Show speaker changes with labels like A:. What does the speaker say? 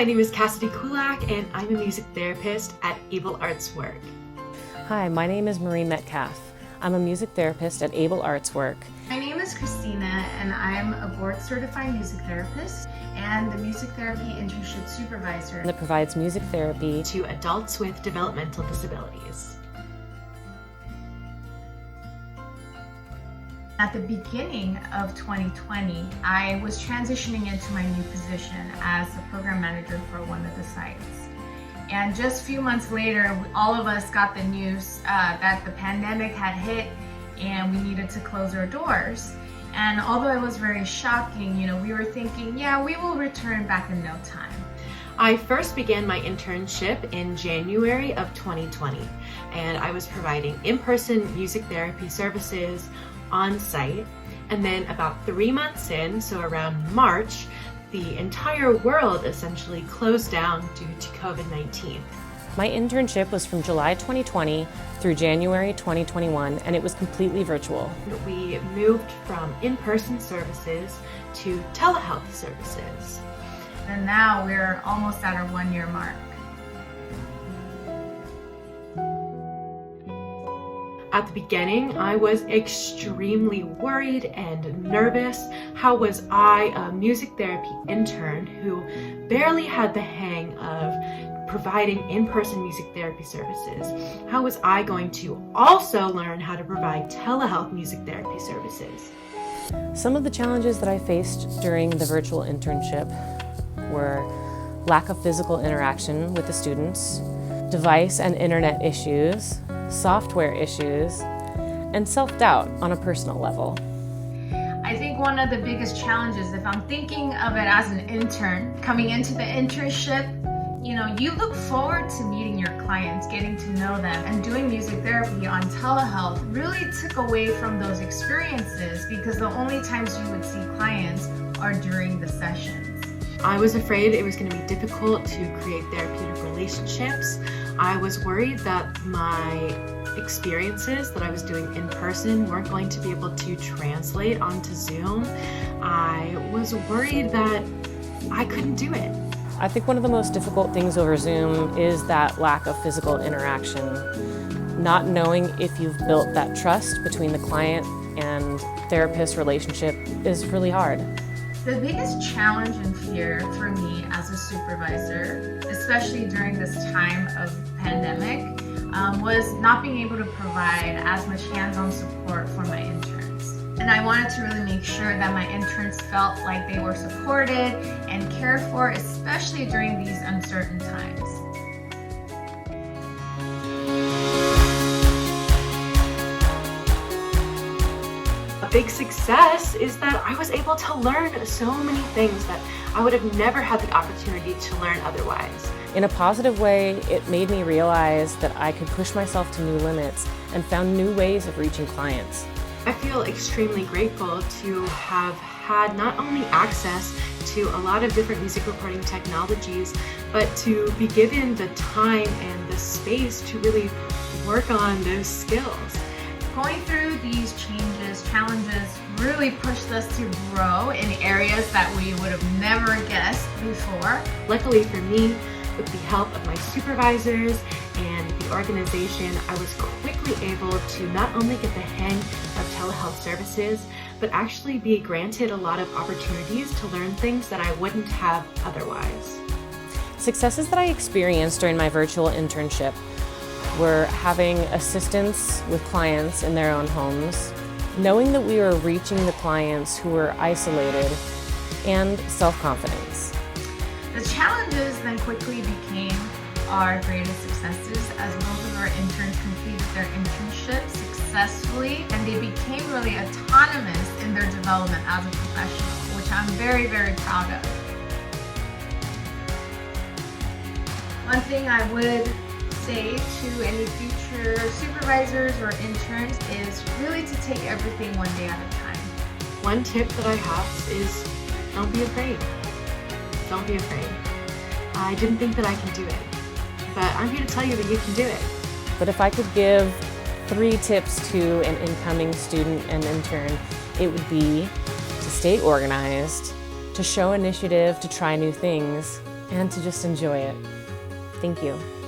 A: my name is Cassadi and I'm a music therapist at Able Arts Work.
B: Hi, my name is Marie Metcalf. I'm a music therapist at Able Arts Work.
C: My name is Christina and I'm a board-certified music therapist and the music therapy internship supervisor
B: That provides music therapy
A: to adults with developmental disabilities.
C: At the beginning of 2020, I was transitioning into my new position as a program manager for one of the sites. And just a few months later, all of us got the news that the pandemic had hit and we needed to close our doors. And although it was very shocking, we were thinking, yeah, we will return back in no time.
A: I first began my internship in January of 2020, and I was providing in-person music therapy services on site. And then about 3 months in, so around March, the entire world essentially closed down due to COVID-19.
B: My internship was from July 2020 through January 2021, and it was completely virtual.
A: We moved from in-person services to telehealth services.
C: And now we're almost at our 1-year mark.
A: At the beginning, I was extremely worried and nervous. How was I, a music therapy intern who barely had the hang of providing in-person music therapy services, how was I going to also learn how to provide telehealth music therapy services?
B: Some of the challenges that I faced during the virtual internship were lack of physical interaction with the students, device and internet issues, software issues, and self-doubt on a personal level.
C: I think one of the biggest challenges, if I'm thinking of it as an intern, coming into the internship, you look forward to meeting your clients, getting to know them, and doing music therapy on telehealth really took away from those experiences because the only times you would see clients are during the sessions.
A: I was afraid it was going to be difficult to create therapeutic relationships. I was worried that my experiences that I was doing in person weren't going to be able to translate onto Zoom. I was worried that I couldn't do it.
B: I think one of the most difficult things over Zoom is that lack of physical interaction. Not knowing if you've built that trust between the client and therapist relationship is really hard.
C: The biggest challenge and fear for me as a supervisor, especially during this time of pandemic, was not being able to provide as much hands-on support for my interns. And I wanted to really make sure that my interns felt like they were supported and cared for, especially during these uncertain times.
A: A big success is that I was able to learn so many things that I would have never had the opportunity to learn otherwise.
B: In a positive way, it made me realize that I could push myself to new limits and found new ways of reaching clients.
A: I feel extremely grateful to have had not only access to a lot of different music recording technologies, but to be given the time and the space to really work on those skills.
C: Going through these challenges really pushed us to grow in areas that we would have never guessed before.
A: Luckily for me, with the help of my supervisors and the organization, I was quickly able to not only get the hang of telehealth services, but actually be granted a lot of opportunities to learn things that I wouldn't have otherwise.
B: Successes that I experienced during my virtual internship were having assistance with clients in their own homes, knowing that we were reaching the clients who were isolated, and self-confidence.
C: The challenges then quickly became our greatest successes as most of our interns completed their internship successfully and they became really autonomous in their development as a professional, which I'm very, very proud of. One thing I would say to any future supervisors or interns is really to take everything one day at a time.
A: One tip that I have is don't be afraid. Don't be afraid. I didn't think that I could do it, but I'm here to tell you that you can do it.
B: But if I could give 3 tips to an incoming student and intern, it would be to stay organized, to show initiative to try new things, and to just enjoy it. Thank you.